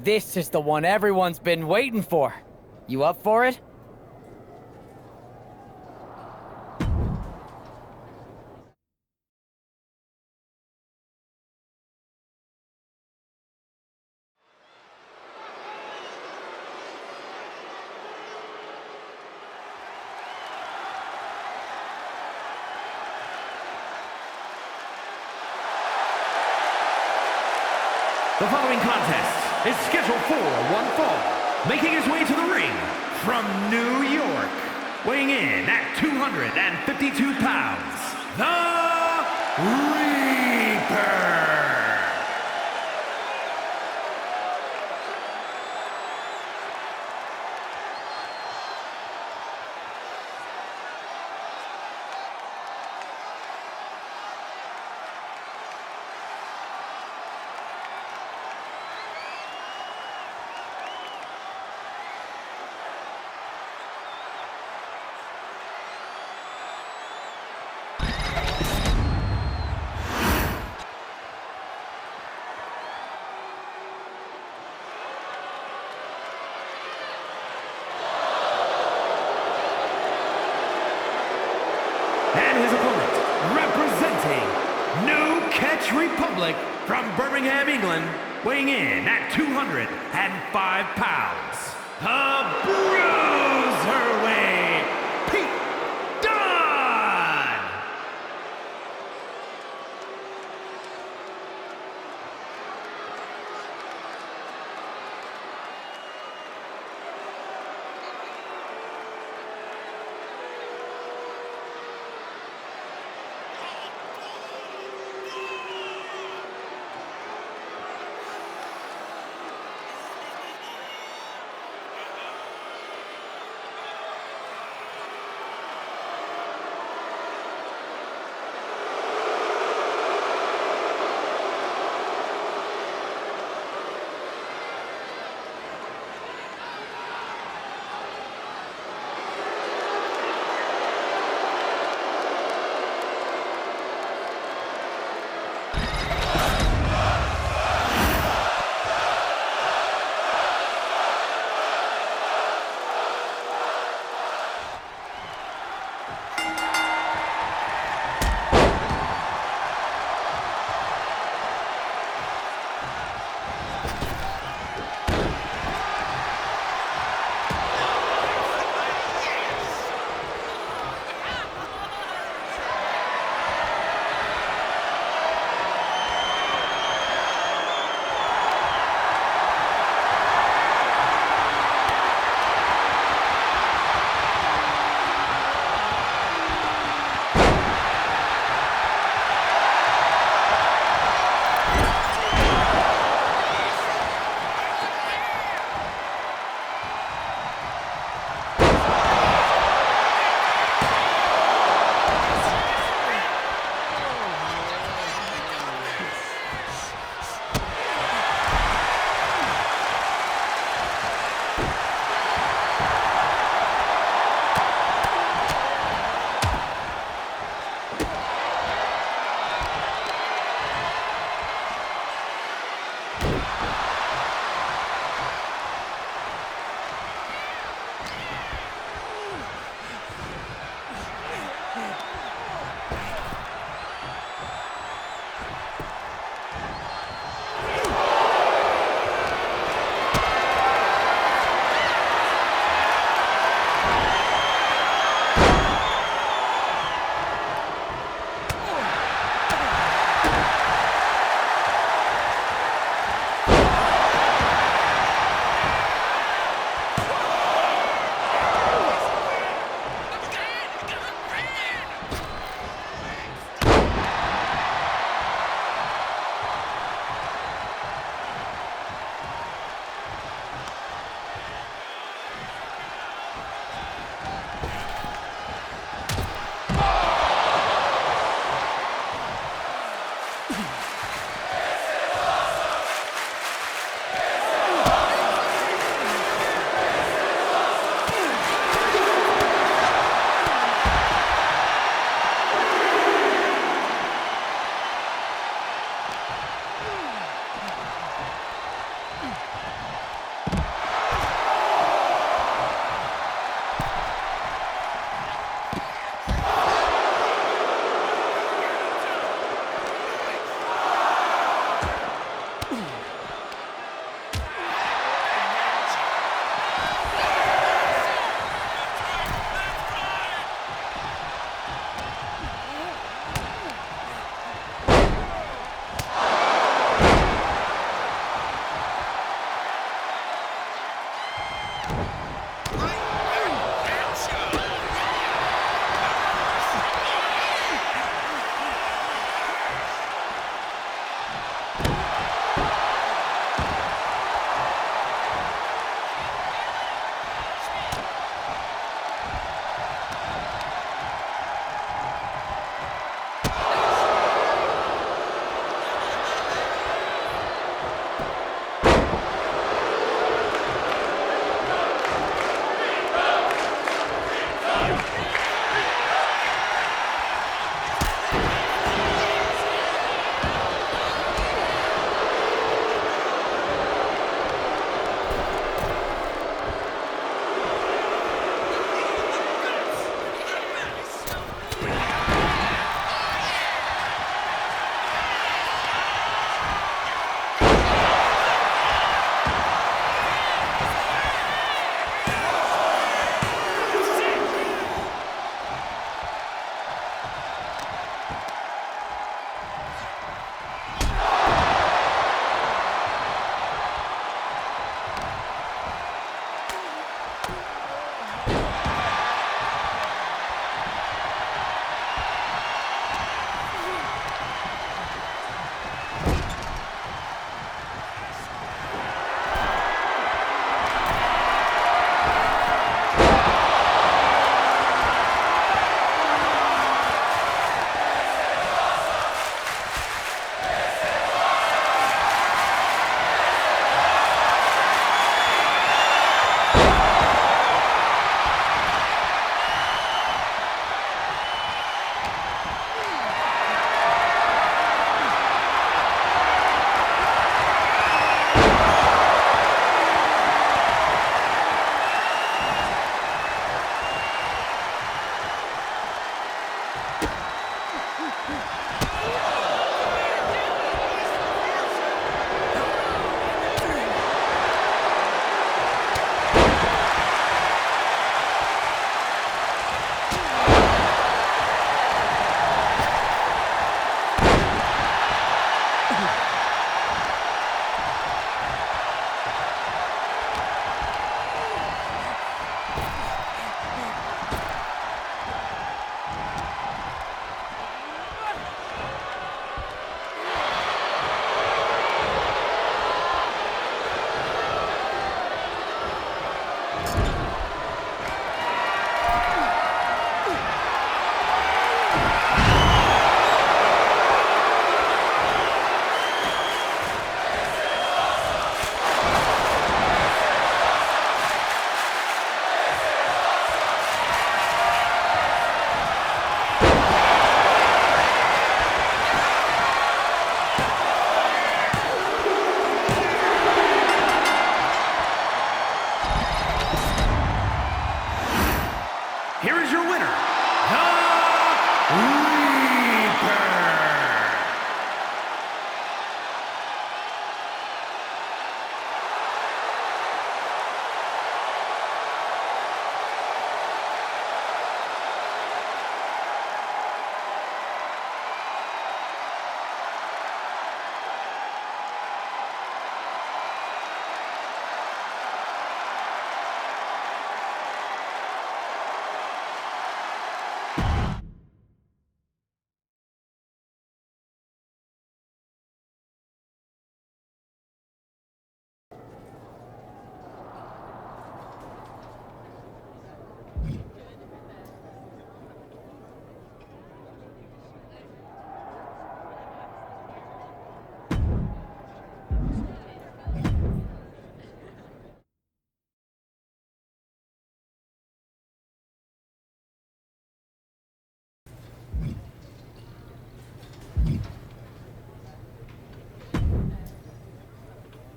This is the one everyone's been waiting for. You up for it? The following contest is scheduled for one fall, making his way to the ring from New York, weighing in at 252 pounds, the Reaper. And his opponent, representing New Catch Republic from Birmingham, England, weighing in at 205 pounds, the Bruiserweight, Pete Dunne!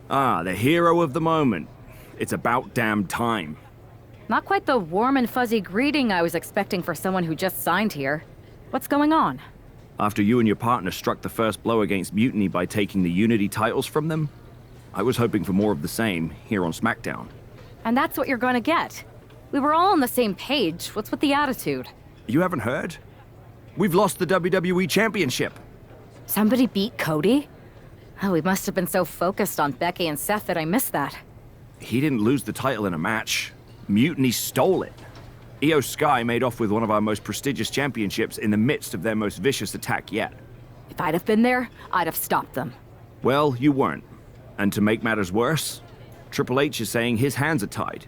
Ah, the hero of the moment. It's about damn time. Not quite the warm and fuzzy greeting I was expecting for someone who just signed here. What's going on? After you and your partner struck the first blow against Mutiny by taking the Unity titles from them, I was hoping for more of the same here on SmackDown. And that's what you're gonna get. We were all on the same page. What's with the attitude? You haven't heard? We've lost the WWE Championship. Somebody beat Cody? Oh, we must have been so focused on Becky and Seth that I missed that. He didn't lose the title in a match. Mutiny stole it. Io Sky made off with one of our most prestigious championships in the midst of their most vicious attack yet. If I'd have been there, I'd have stopped them. Well, you weren't. And to make matters worse, Triple H is saying his hands are tied.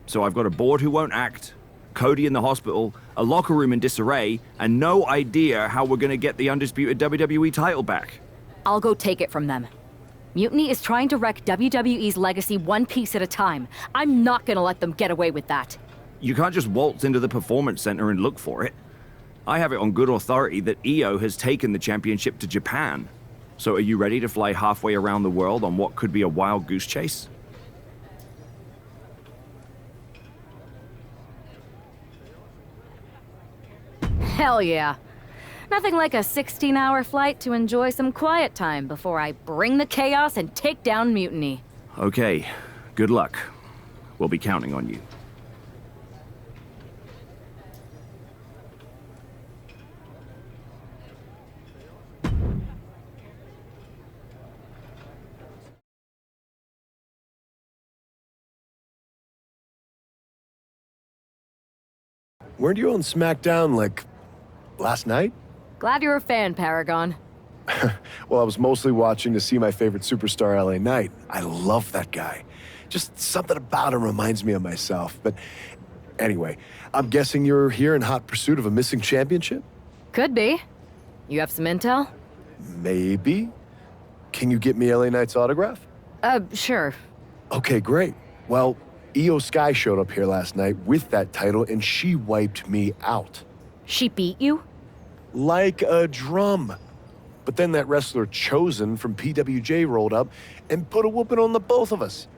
So I've got a board who won't act, Cody in the hospital, a locker room in disarray, and no idea how we're gonna get the undisputed WWE title back. I'll go take it from them. Mutiny is trying to wreck WWE's legacy one piece at a time. I'm not gonna let them get away with that. You can't just waltz into the performance center and look for it. I have it on good authority that EO has taken the championship to Japan. So are you ready to fly halfway around the world on what could be a wild goose chase? Hell yeah. Nothing like a 16-hour flight to enjoy some quiet time before I bring the chaos and take down Mutiny. Okay, good luck. We'll be counting on you. Weren't you on SmackDown, like, last night? Glad you're a fan, Paragon. Well, I was mostly watching to see my favorite superstar, LA Knight. I love that guy. Just something about him reminds me of myself. But anyway, I'm guessing you're here in hot pursuit of a missing championship? Could be. You have some intel? Maybe. Can you get me LA Knight's autograph? Sure. Okay, great. Well, Io Sky showed up here last night with that title, and she wiped me out. She beat you? Like a drum. But then that wrestler Chosen from PWJ rolled up and put a whooping on the both of us.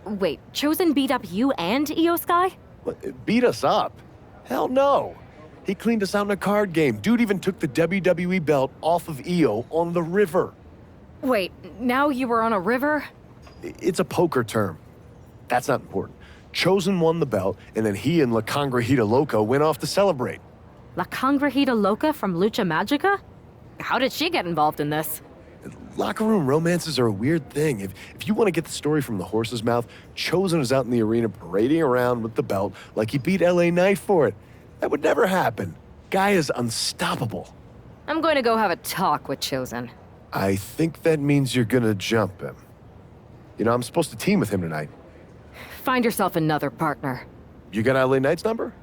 Wait, Chosen beat up you and Io Sky? What, beat us up? Hell no. He cleaned us out in a card game. Dude even took the WWE belt off of Io on the river. Wait, now you were on a river? It's a poker term. That's not important. Chosen won the belt, and then he and La Congrejita Loca went off to celebrate. La Congrejita Loca from Lucha Magica? How did she get involved in this? Locker room romances are a weird thing. If you want to get the story from the horse's mouth, Chosen is out in the arena parading around with the belt like he beat LA Knight for it. That would never happen. Guy is unstoppable. I'm going to go have a talk with Chosen. I think that means you're gonna jump him. You know, I'm supposed to team with him tonight. Find yourself another partner. You got LA Knight's number?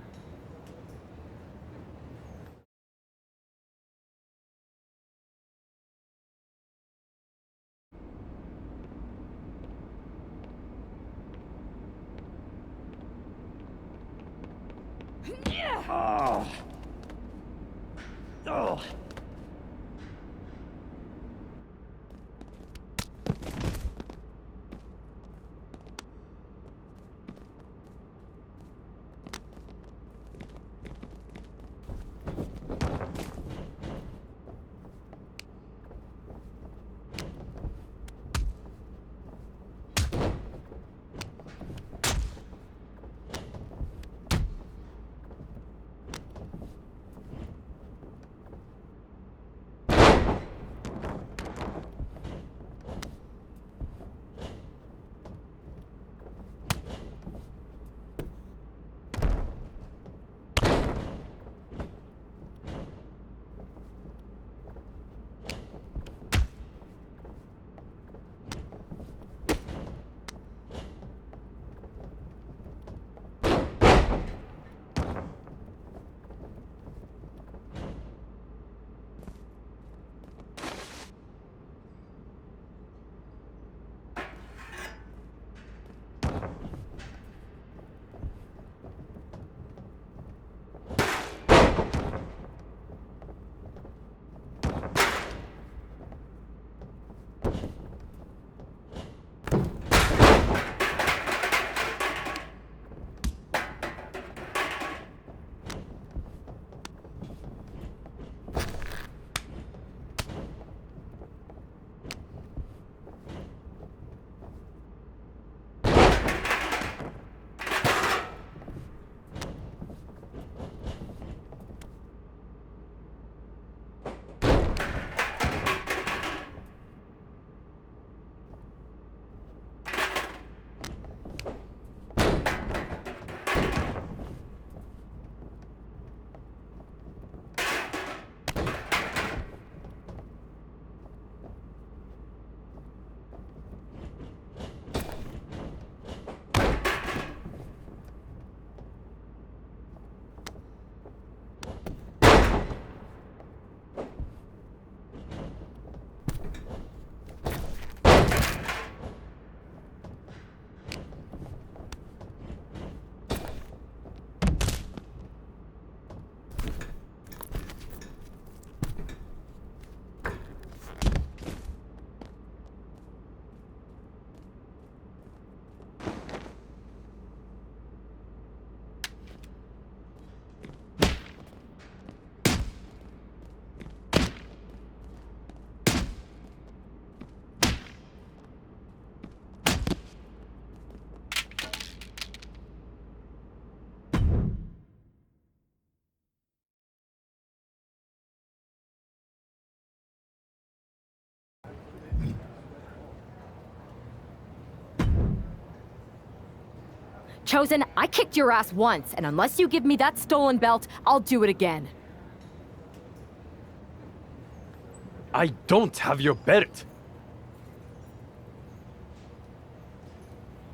Chosen, I kicked your ass once, and unless you give me that stolen belt, I'll do it again. I don't have your belt.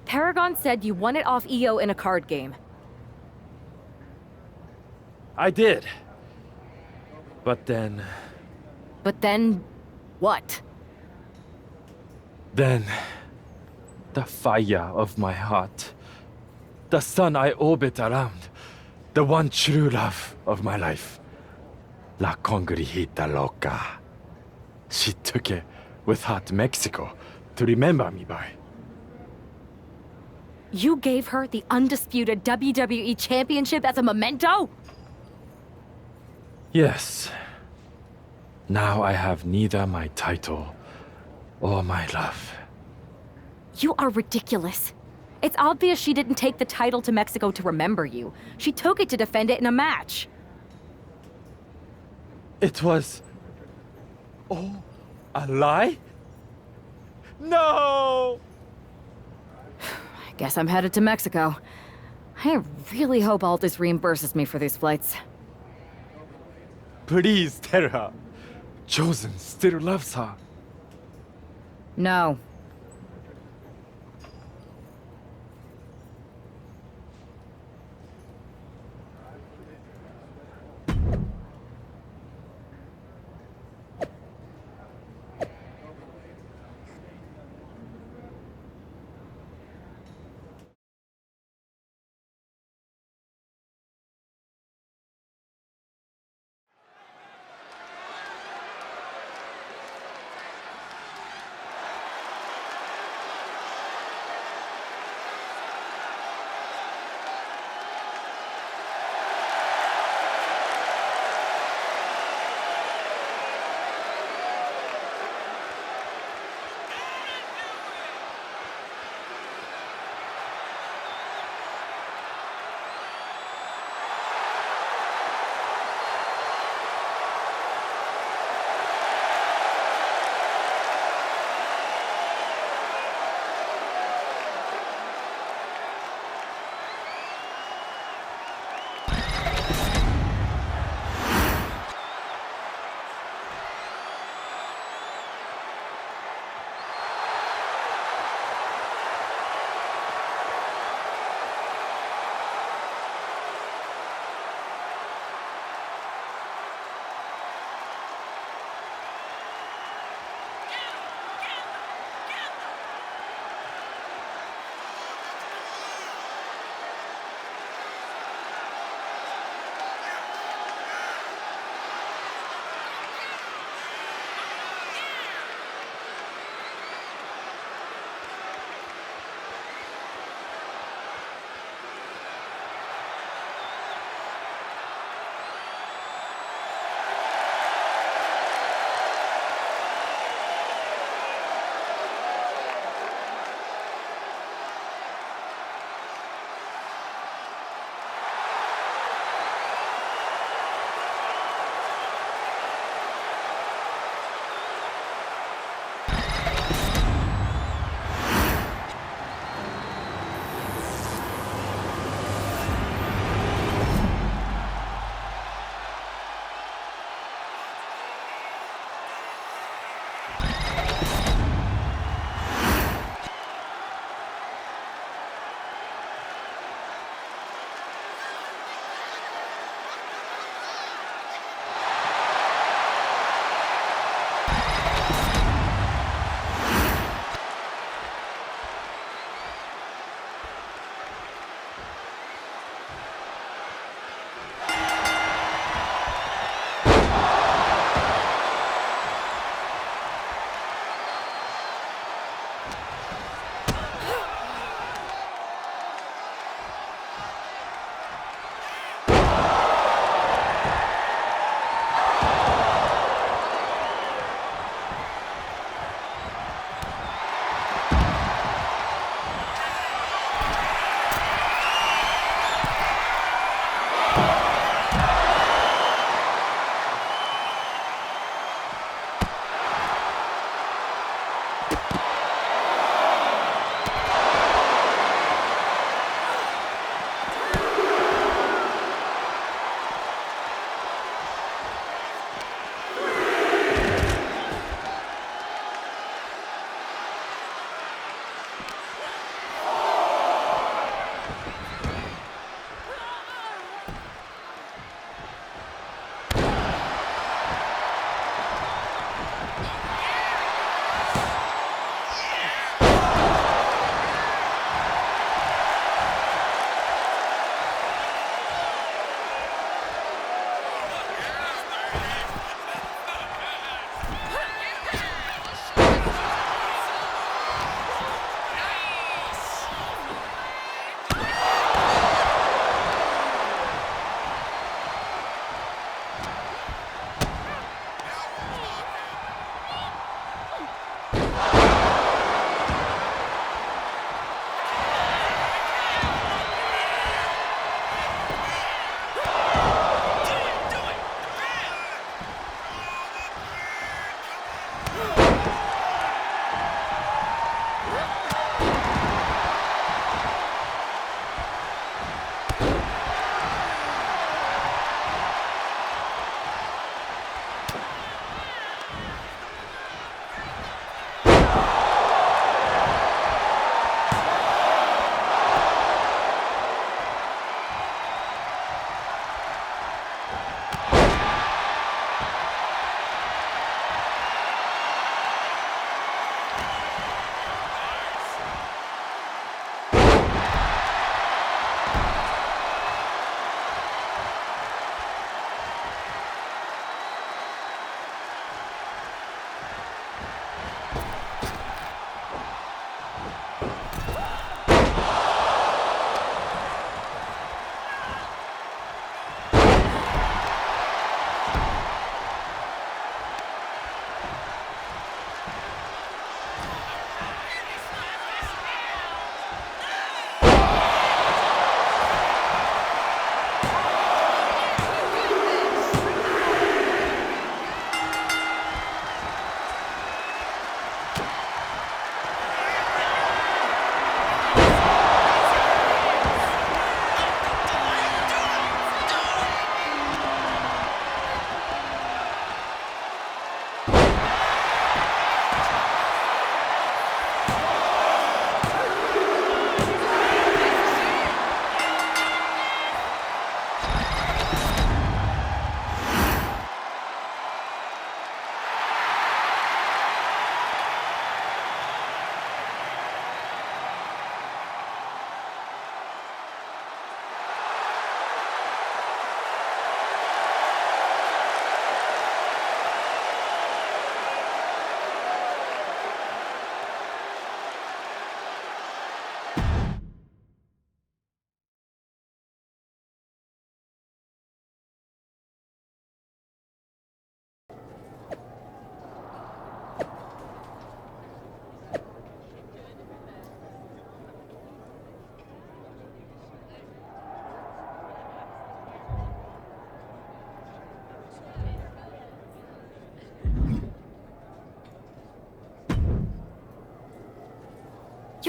Paragon said you won it off EO in a card game. I did. But then... But then... what? Then... the fire of my heart. The sun I orbit around. The one true love of my life. La Congrijita Loca. She took it with her to Mexico to remember me by. You gave her the undisputed WWE Championship as a memento? Yes. Now I have neither my title or my love. You are ridiculous. It's obvious she didn't take the title to Mexico to remember you. She took it to defend it in a match. It was... oh, a lie? No! I guess I'm headed to Mexico. I really hope Aldous reimburses me for these flights. Please tell her. Chosen still loves her. No.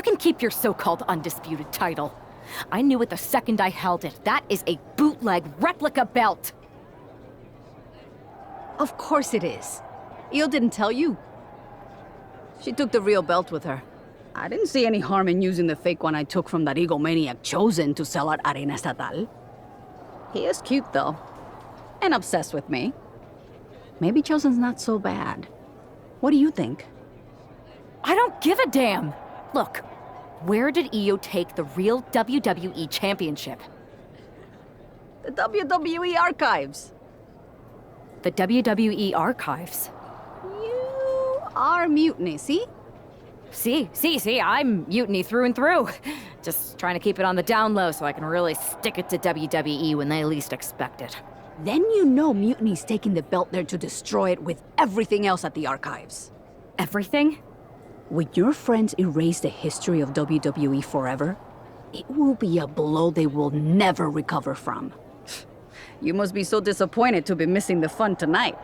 You can keep your so-called undisputed title. I knew it the second I held it. That is a bootleg replica belt. Of course it is. Io didn't tell you. She took the real belt with her. I didn't see any harm in using the fake one I took from that egomaniac Chosen to sell at Arena Estatal. He is cute, though. And obsessed with me. Maybe Chosen's not so bad. What do you think? I don't give a damn. Look, where did Io take the real WWE Championship? The WWE archives. The WWE archives. You are Mutiny, see? See, I'm mutiny through and through. Just trying to keep it on the down low so I can really stick it to WWE when they least expect it. Then you know Mutiny's taking the belt there to destroy it with everything else at the archives. Everything? When your friends erase the history of WWE forever, it will be a blow they will never recover from. You must be so disappointed to be missing the fun tonight.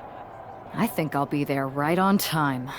I think I'll be there right on time.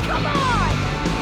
Come on!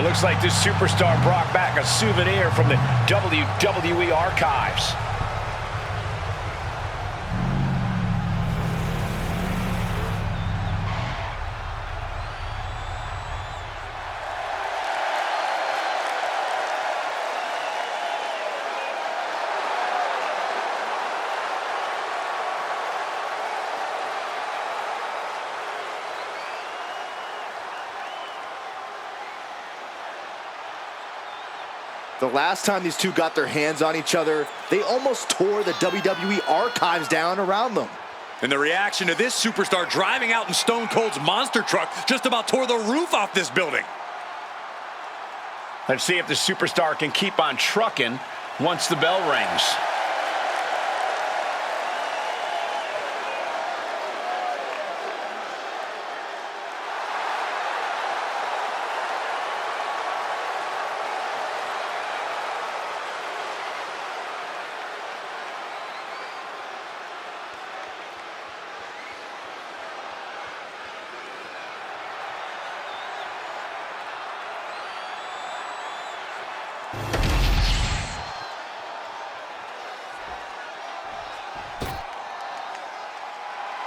It looks like this superstar brought back a souvenir from the WWE archives. The last time these two got their hands on each other, they almost tore the WWE archives down around them. And the reaction to this superstar driving out in Stone Cold's monster truck just about tore the roof off this building. Let's see if the superstar can keep on trucking once the bell rings.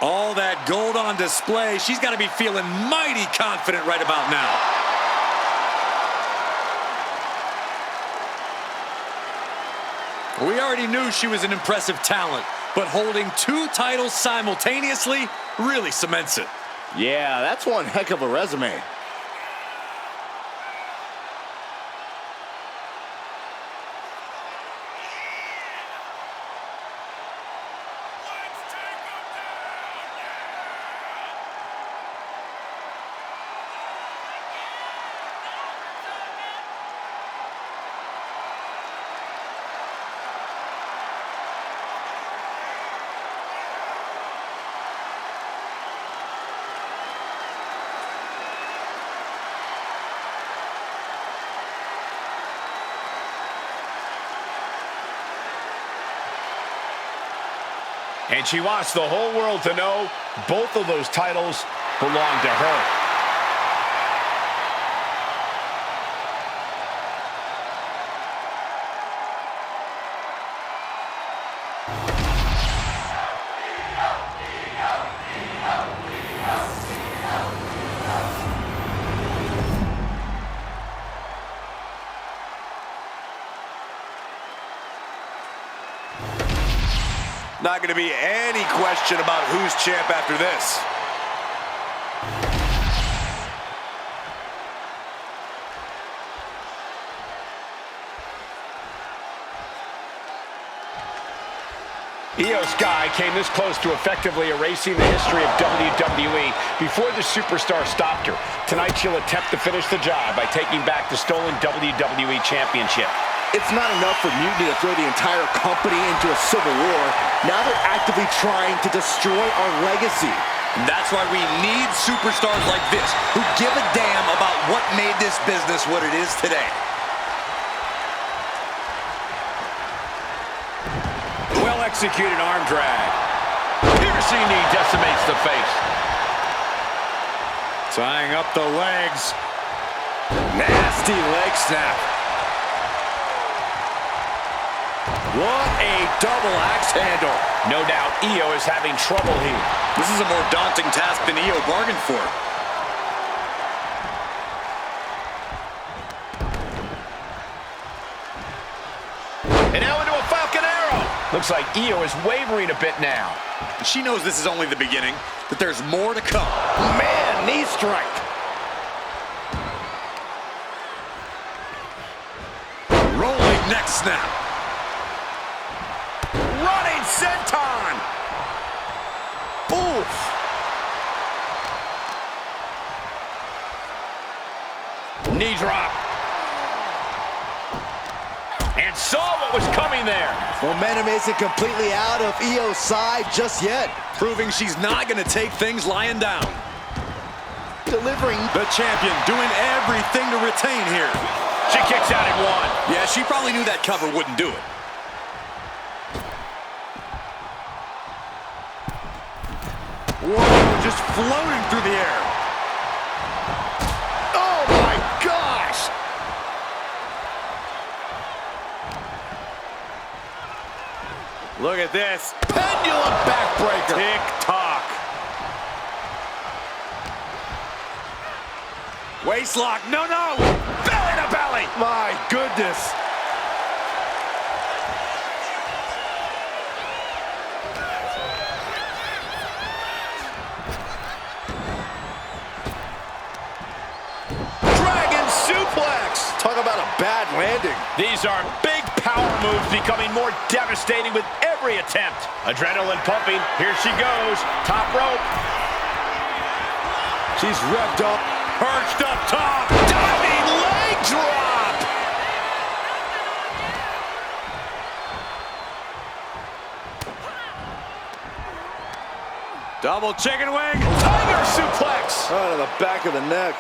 All that gold on display. She's got to be feeling mighty confident right about now. We already knew she was an impressive talent, but holding two titles simultaneously really cements it. Yeah, that's one heck of a resume. And she wants the whole world to know both of those titles belong to her. Not going to be any question about who's champ after this. Io Sky came this close to effectively erasing the history of WWE before the superstar stopped her. Tonight she'll attempt to finish the job by taking back the stolen WWE Championship. It's not enough for Mutiny to throw the entire company into a civil war. Now they're actively trying to destroy our legacy. That's why we need superstars like this who give a damn about what made this business what it is today. Well-executed arm drag. Piercing knee decimates the face. Tying up the legs. Nasty leg snap. What a double axe handle. No doubt Io is having trouble here. This is a more daunting task than Io bargained for. And now into a Falcon Arrow. Looks like Io is wavering a bit now. She knows this is only the beginning, that there's more to come. Man, knee strike. Rolling neck snap. Running senton. Oof. Knee drop. And saw what was coming there. Momentum isn't completely out of Io's side just yet. Proving she's not going to take things lying down. Delivering. The champion doing everything to retain here. She kicks out at one. Yeah, she probably knew that cover wouldn't do it. Whoa, just floating through the air. Oh my gosh! Look at this. Pendulum backbreaker. Tick-tock. Waistlock. No, no. Belly to belly. My goodness. Dragon suplex. Talk about a bad landing. These are big power moves becoming more devastating with every attempt. Adrenaline pumping. Here she goes. Top rope. She's revved up. Perched up top. Diving leg drop. Double chicken wing. Tiger suplex. Out of the back of the neck.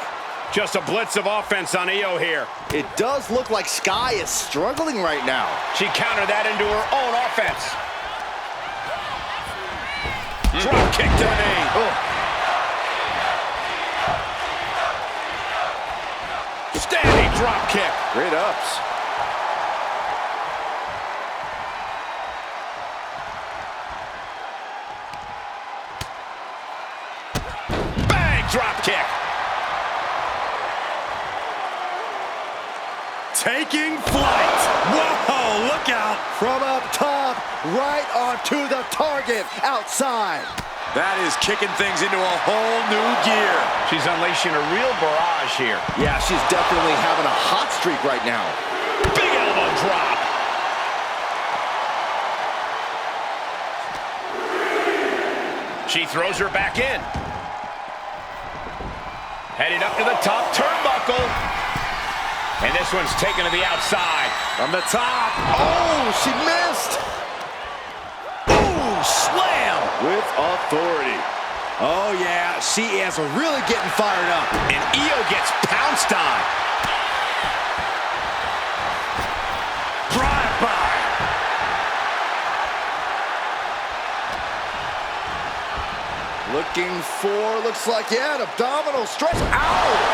Just a blitz of offense on Io here. It does look like Sky is struggling right now. She countered that into her own offense. Drop kick to the knee. Oh. Standing drop kick. Great ups. Bang drop kick. Taking flight. Whoa, look out. From up top, right onto the target outside. That is kicking things into a whole new gear. She's unleashing a real barrage here. Yeah, she's definitely having a hot streak right now. Big elbow drop. She throws her back in. Heading up to the top turnbuckle. And this one's taken to the outside. From the top. Oh, she missed. Ooh, slam. With authority. Oh, yeah, she is really getting fired up. And Io gets pounced on. Drive-by. Looking for, looks like, yeah, an abdominal stretch. Ow!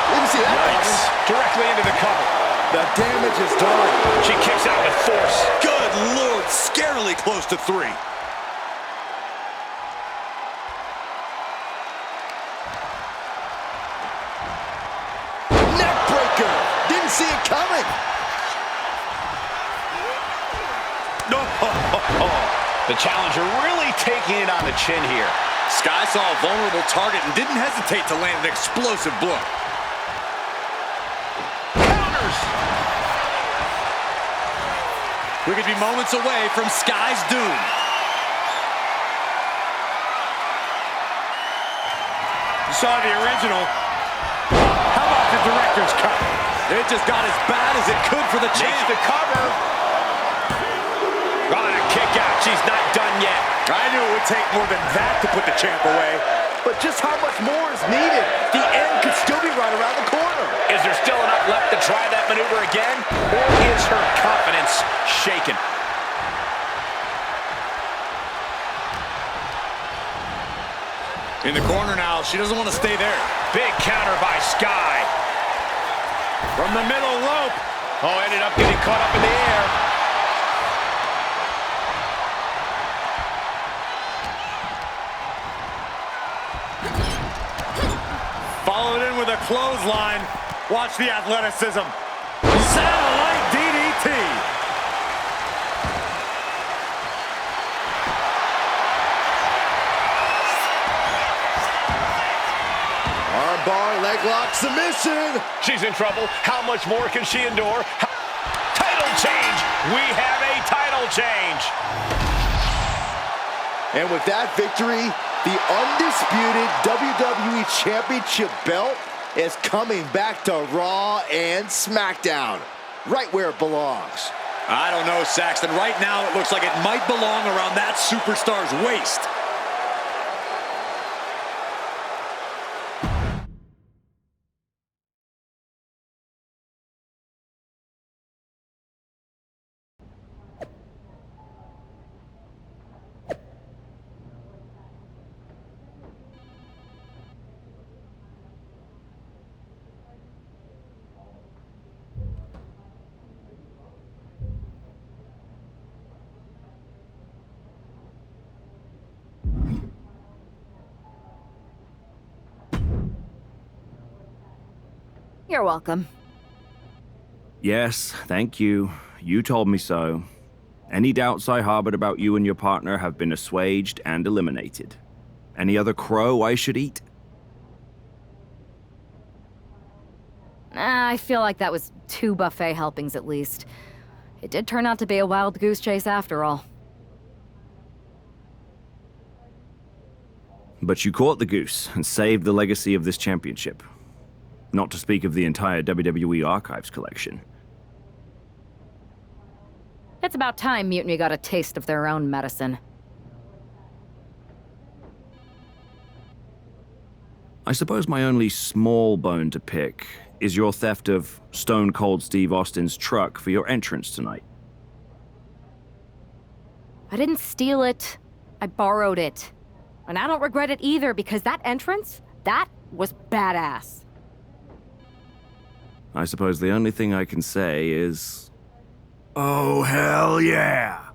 Didn't see that coming. Directly into the cover. The damage is done. She kicks out with force. Good Lord, scarily close to 3. Neckbreaker. Didn't see it coming. No. The challenger really taking it on the chin here. Sky saw a vulnerable target and didn't hesitate to land an explosive blow. Counters. We could be moments away from Sky's doom. You saw the original. How about the director's cut? It just got as bad as it could for the champ. Needs to cover. Oh, a kick out. She's not done yet. I knew it would take more than that to put the champ away. But just how much more is needed? The end could still be right around the corner. Is there still enough left to try that maneuver again? Or is her confidence shaken? In the corner now. She doesn't want to stay there. Big counter by Sky. From the middle rope. Oh, ended up getting caught up in the air. Followed in with a clothesline. Watch the athleticism. Satellite DDT. Armbar, leg lock, submission. She's in trouble. How much more can she endure? Title change. We have a title change. And with that victory, the undisputed WWE Championship belt is coming back to Raw and SmackDown, right where it belongs. I don't know, Saxton. Right now, it looks like it might belong around that superstar's waist. You're welcome. Yes, thank you. You told me so. Any doubts I harbored about you and your partner have been assuaged and eliminated. Any other crow I should eat? I feel like that was 2 buffet helpings at least. It did turn out to be a wild goose chase after all. But you caught the goose and saved the legacy of this championship. Not to speak of the entire WWE Archives collection. It's about time Mutiny got a taste of their own medicine. I suppose my only small bone to pick is your theft of Stone Cold Steve Austin's truck for your entrance tonight. I didn't steal it. I borrowed it. And I don't regret it either, because that entrance, that was badass. I suppose the only thing I can say is... oh, hell yeah!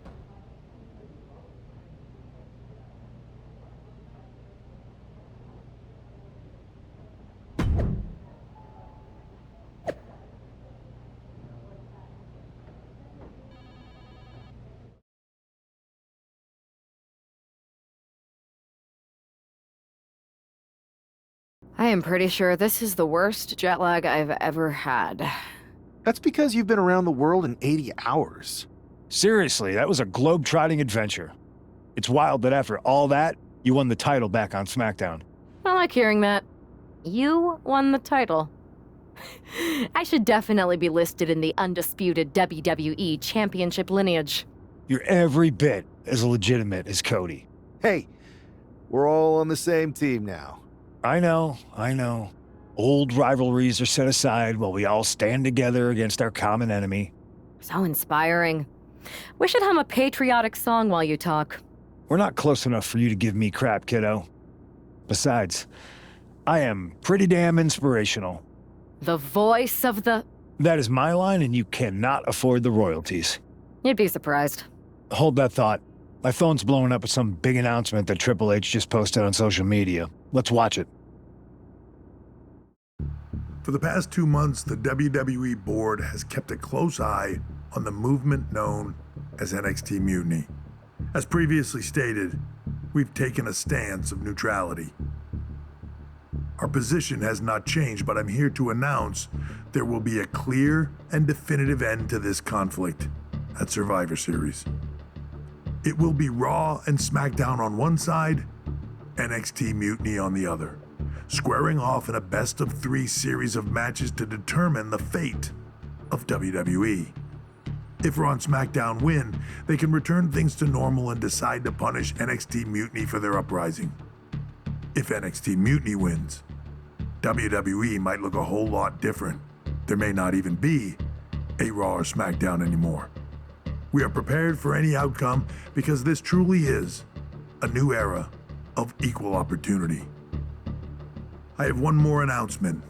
I am pretty sure this is the worst jet lag I've ever had. That's because you've been around the world in 80 hours. Seriously, that was a globe-trotting adventure. It's wild that after all that, you won the title back on SmackDown. I like hearing that. You won the title. I should definitely be listed in the Undisputed WWE Championship lineage. You're every bit as legitimate as Cody. Hey, we're all on the same team now. I know. Old rivalries are set aside while we all stand together against our common enemy. So inspiring. We should hum a patriotic song while you talk. We're not close enough for you to give me crap, kiddo. Besides, I am pretty damn inspirational. The voice of the... That is my line, and you cannot afford the royalties. You'd be surprised. Hold that thought. My phone's blowing up with some big announcement that Triple H just posted on social media. Let's watch it. For the past 2 months, the WWE board has kept a close eye on the movement known as NXT Mutiny. As previously stated, we've taken a stance of neutrality. Our position has not changed, but I'm here to announce there will be a clear and definitive end to this conflict at Survivor Series. It will be Raw and SmackDown on one side, NXT Mutiny on the other, squaring off in a best-of-3 series of matches to determine the fate of WWE. If Raw and SmackDown win, they can return things to normal and decide to punish NXT Mutiny for their uprising. If NXT Mutiny wins, WWE might look a whole lot different. There may not even be a Raw or SmackDown anymore. We are prepared for any outcome because this truly is a new era of equal opportunity. I have one more announcement.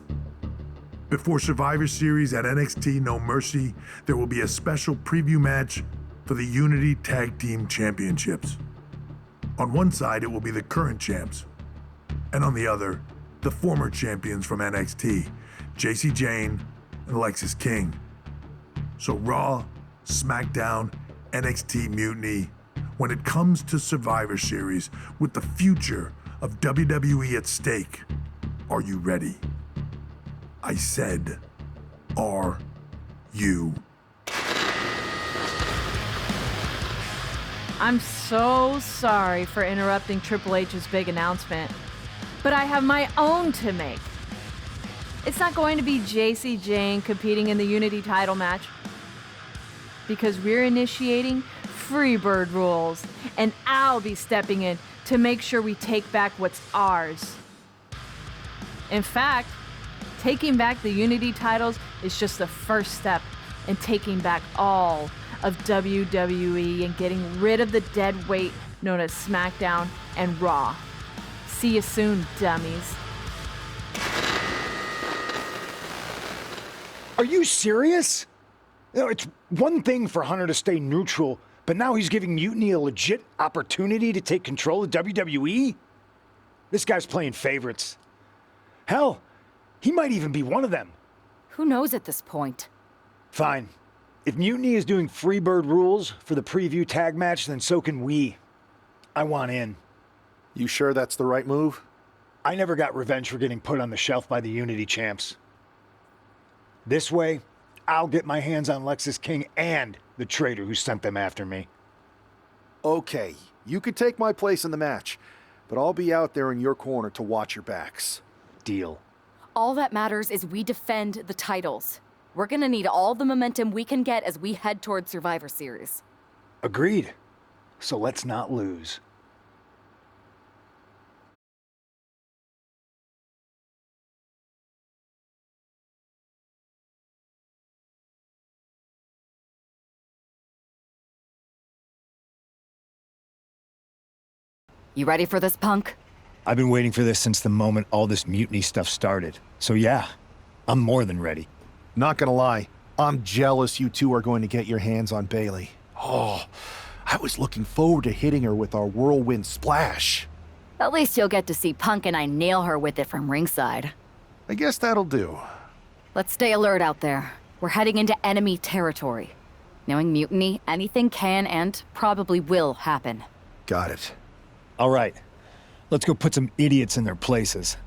Before Survivor Series at NXT No Mercy, there will be a special preview match for the Unity Tag Team Championships. On one side, it will be the current champs, and on the other, the former champions from NXT, Jacy Jayne and Alexis King. So Raw, SmackDown, NXT Mutiny, when it comes to Survivor Series with the future of WWE at stake, are you ready? I said, are you? I'm so sorry for interrupting Triple H's big announcement, but I have my own to make. It's not going to be Jacy Jayne competing in the Unity title match, because we're initiating Freebird rules, and I'll be stepping in to make sure we take back what's ours. In fact, taking back the Unity titles is just the first step in taking back all of WWE and getting rid of the dead weight known as SmackDown and Raw. See you soon, dummies. Are you serious? You know, it's one thing for Hunter to stay neutral, but now he's giving Mutiny a legit opportunity to take control of WWE? This guy's playing favorites. Hell, he might even be one of them. Who knows at this point? Fine. If Mutiny is doing Freebird rules for the preview tag match, then so can we. I want in. You sure that's the right move? I never got revenge for getting put on the shelf by the Unity champs. This way, I'll get my hands on Lexus King and the traitor who sent them after me. Okay, you could take my place in the match, but I'll be out there in your corner to watch your backs. Deal. All that matters is we defend the titles. We're gonna need all the momentum we can get as we head toward Survivor Series. Agreed. So let's not lose. You ready for this, Punk? I've been waiting for this since the moment all this mutiny stuff started. So yeah, I'm more than ready. Not gonna lie, I'm jealous you two are going to get your hands on Bailey. Oh, I was looking forward to hitting her with our whirlwind splash. At least you'll get to see Punk and I nail her with it from ringside. I guess that'll do. Let's stay alert out there. We're heading into enemy territory. Knowing Mutiny, anything can and probably will happen. Got it. All right, let's go put some idiots in their places.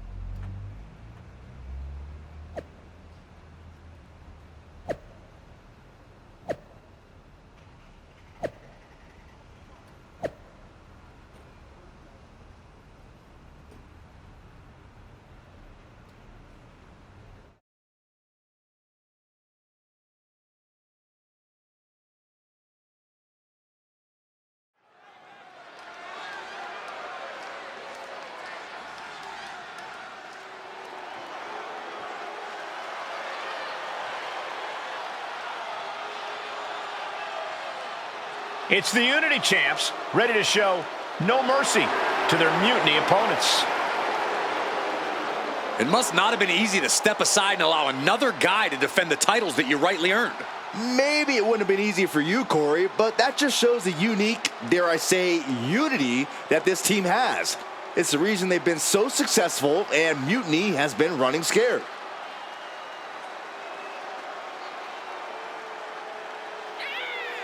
It's the Unity champs, ready to show no mercy to their Mutiny opponents. It must not have been easy to step aside and allow another guy to defend the titles that you rightly earned. Maybe it wouldn't have been easy for you, Corey, but that just shows the unique, dare I say, unity that this team has. It's the reason they've been so successful and Mutiny has been running scared.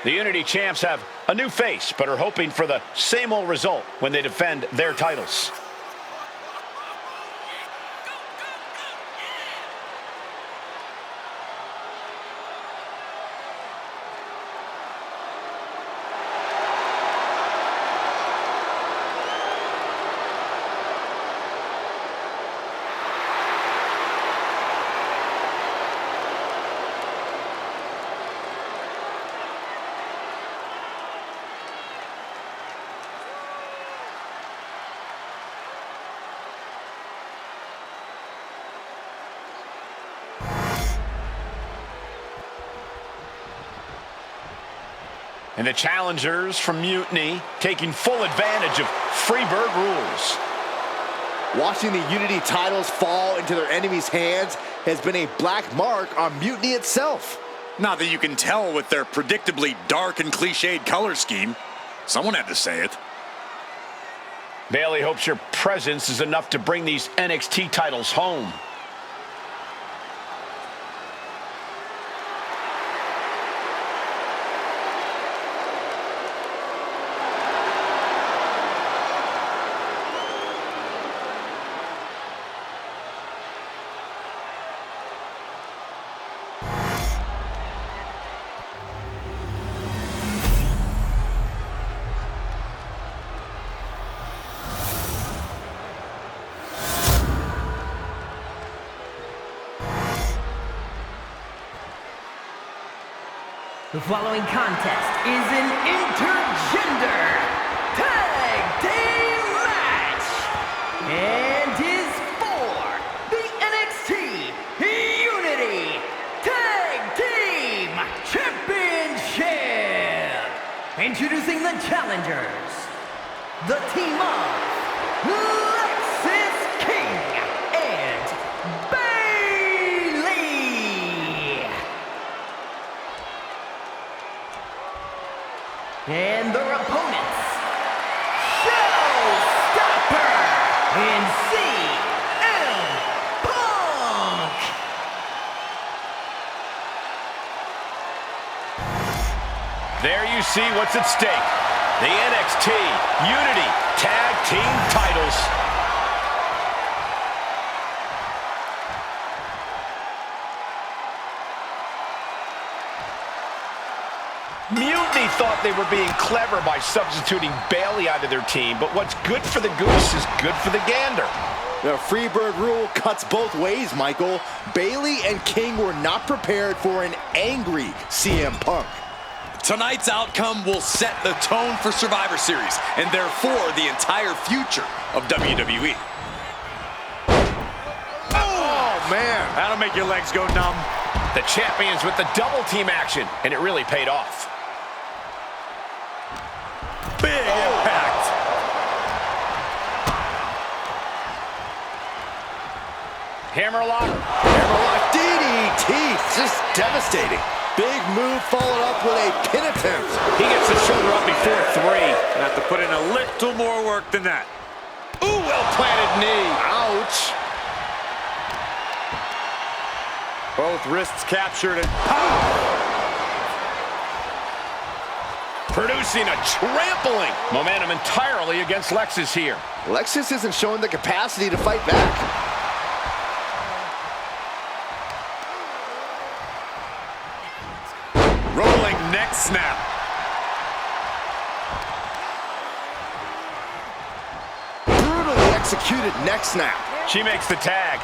The Unity champs have a new face, but are hoping for the same old result when they defend their titles. And the challengers from Mutiny taking full advantage of Freebird rules. Watching the Unity titles fall into their enemies' hands has been a black mark on Mutiny itself. Not that you can tell with their predictably dark and cliched color scheme. Someone had to say it. Bailey hopes your presence is enough to bring these NXT titles home. The following contest is an intergender tag team match and is for the NXT Unity Tag Team Championship. Introducing the challengers, the team of Lexus King and Bailey. And their opponents, Showstopper and CM Punk. see what's at stake. The NXT Unity Tag Team titles. Mutiny thought they were being clever by substituting Bayley onto their team, but what's good for the goose is good for the gander. The Freebird rule cuts both ways, Michael. Bayley and King were not prepared for an angry CM Punk. Tonight's outcome will set the tone for Survivor Series, and therefore the entire future of WWE. Oh, man. That'll make your legs go numb. The champions with the double team action, and it really paid off. Big impact. Hammerlock. Hammerlock DDT, just devastating. Big move followed up with a pin attempt. He gets the shoulder up before 3. Gonna have to put in a little more work than that. Ooh, well-planted knee. Ouch. Both wrists captured and producing a trampling. Momentum entirely against Lexus here. Lexus isn't showing the capacity to fight back. rolling neck snap. Brutally executed neck snap. She makes the tag.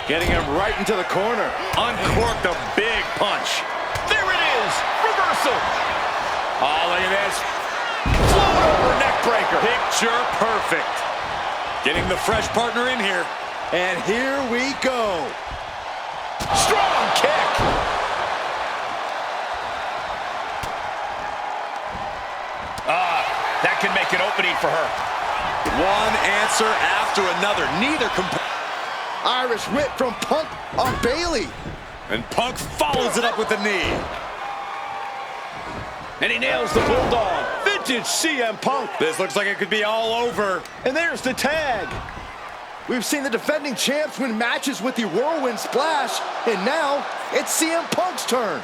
Getting him right into the corner. Uncorked a big punch. There it is. Reversal. Oh, look at this. Float over neck breaker. Picture perfect. Getting the fresh partner in here. And here we go. Strong kick. That can make an opening for her. One answer after another. Neither Irish whip from Punk on Bayley. And Punk follows it up with the knee. And he nails the Bulldog. Vintage CM Punk. This looks like it could be all over. And there's the tag. We've seen the defending champs win matches with the Whirlwind Splash, and now it's CM Punk's turn.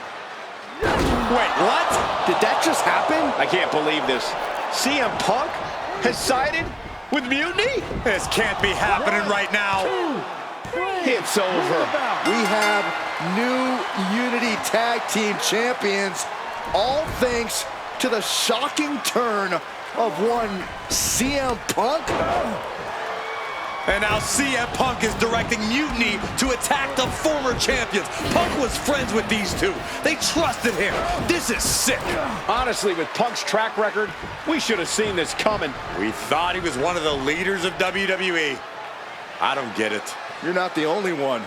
Wait, what? Did that just happen? I can't believe this. CM Punk has sided with Mutiny? This can't be happening right now. It's over. We have new Unity Tag Team Champions, all thanks to the shocking turn of one CM Punk. And now CM Punk is directing Mutiny to attack the former champions. Punk was friends with these two. They trusted him. This is sick. Honestly, with Punk's track record, we should have seen this coming. We thought he was one of the leaders of WWE. I don't get it. You're not the only one.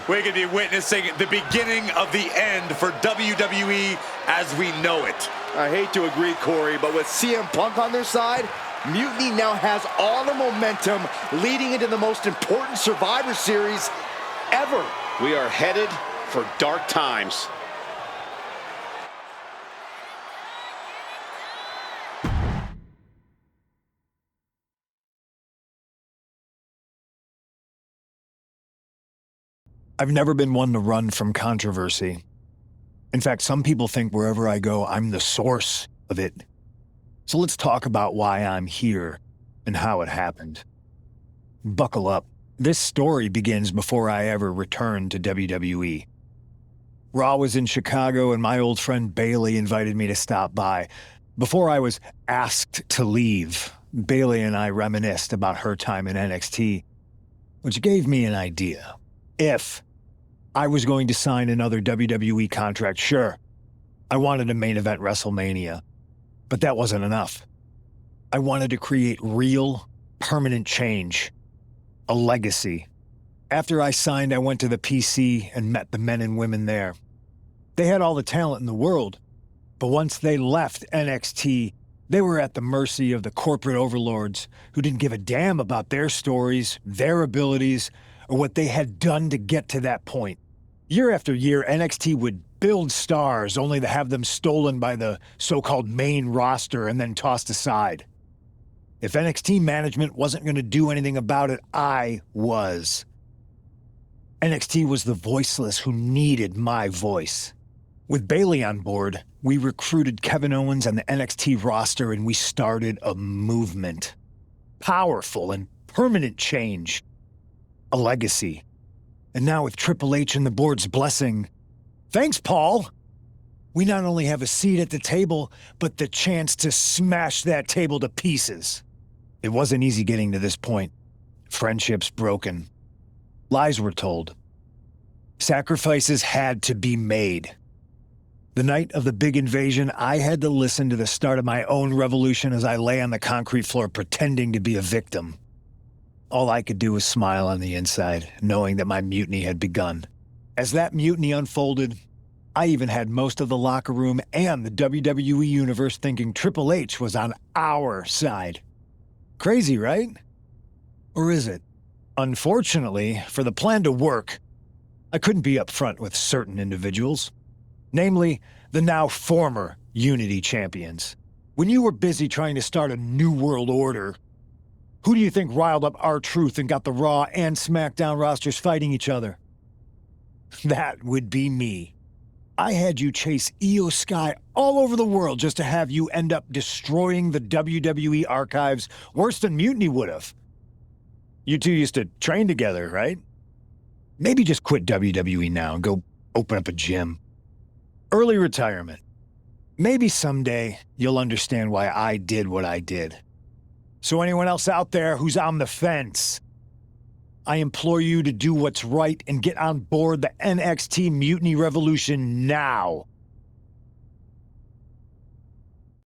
We could be witnessing the beginning of the end for WWE as we know it. I hate to agree, Corey, but with CM Punk on their side, Mutiny now has all the momentum leading into the most important Survivor Series ever. We are headed for dark times. I've never been one to run from controversy. In fact, some people think wherever I go, I'm the source of it. So let's talk about why I'm here and how it happened. Buckle up. This story begins before I ever returned to WWE. Raw was in Chicago and my old friend Bayley invited me to stop by. Before I was asked to leave, Bayley and I reminisced about her time in NXT, which gave me an idea. If I was going to sign another WWE contract, sure, I wanted to main event WrestleMania, but that wasn't enough. I wanted to create real, permanent change, a legacy. After I signed, I went to the PC and met the men and women there. They had all the talent in the world, but once they left NXT, they were at the mercy of the corporate overlords who didn't give a damn about their stories, their abilities, or what they had done to get to that point. Year after year, NXT would build stars only to have them stolen by the so-called main roster and then tossed aside. If NXT management wasn't going to do anything about it, I was. NXT was the voiceless who needed my voice. With Bayley on board, we recruited Kevin Owens and the NXT roster, and we started a movement. Powerful and permanent change. A legacy. And now with Triple H and the board's blessing, thanks, Paul! We not only have a seat at the table, but the chance to smash that table to pieces. It wasn't easy getting to this point. Friendships broken. Lies were told. Sacrifices had to be made. The night of the big invasion, I had to listen to the start of my own revolution as I lay on the concrete floor pretending to be a victim. All I could do was smile on the inside, knowing that my mutiny had begun. As that mutiny unfolded, I even had most of the locker room and the WWE Universe thinking Triple H was on our side. Crazy, right? Or is it? Unfortunately, for the plan to work, I couldn't be upfront with certain individuals. Namely, the now former Unity champions. When you were busy trying to start a new world order, who do you think riled up R-Truth and got the Raw and SmackDown rosters fighting each other? That would be me. I had you chase Io Sky all over the world just to have you end up destroying the WWE archives worse than Mutiny would have. You two used to train together, right? Maybe just quit WWE now and go open up a gym. Early retirement. Maybe someday you'll understand why I did what I did. So anyone else out there who's on the fence, I implore you to do what's right and get on board the NXT Mutiny Revolution now.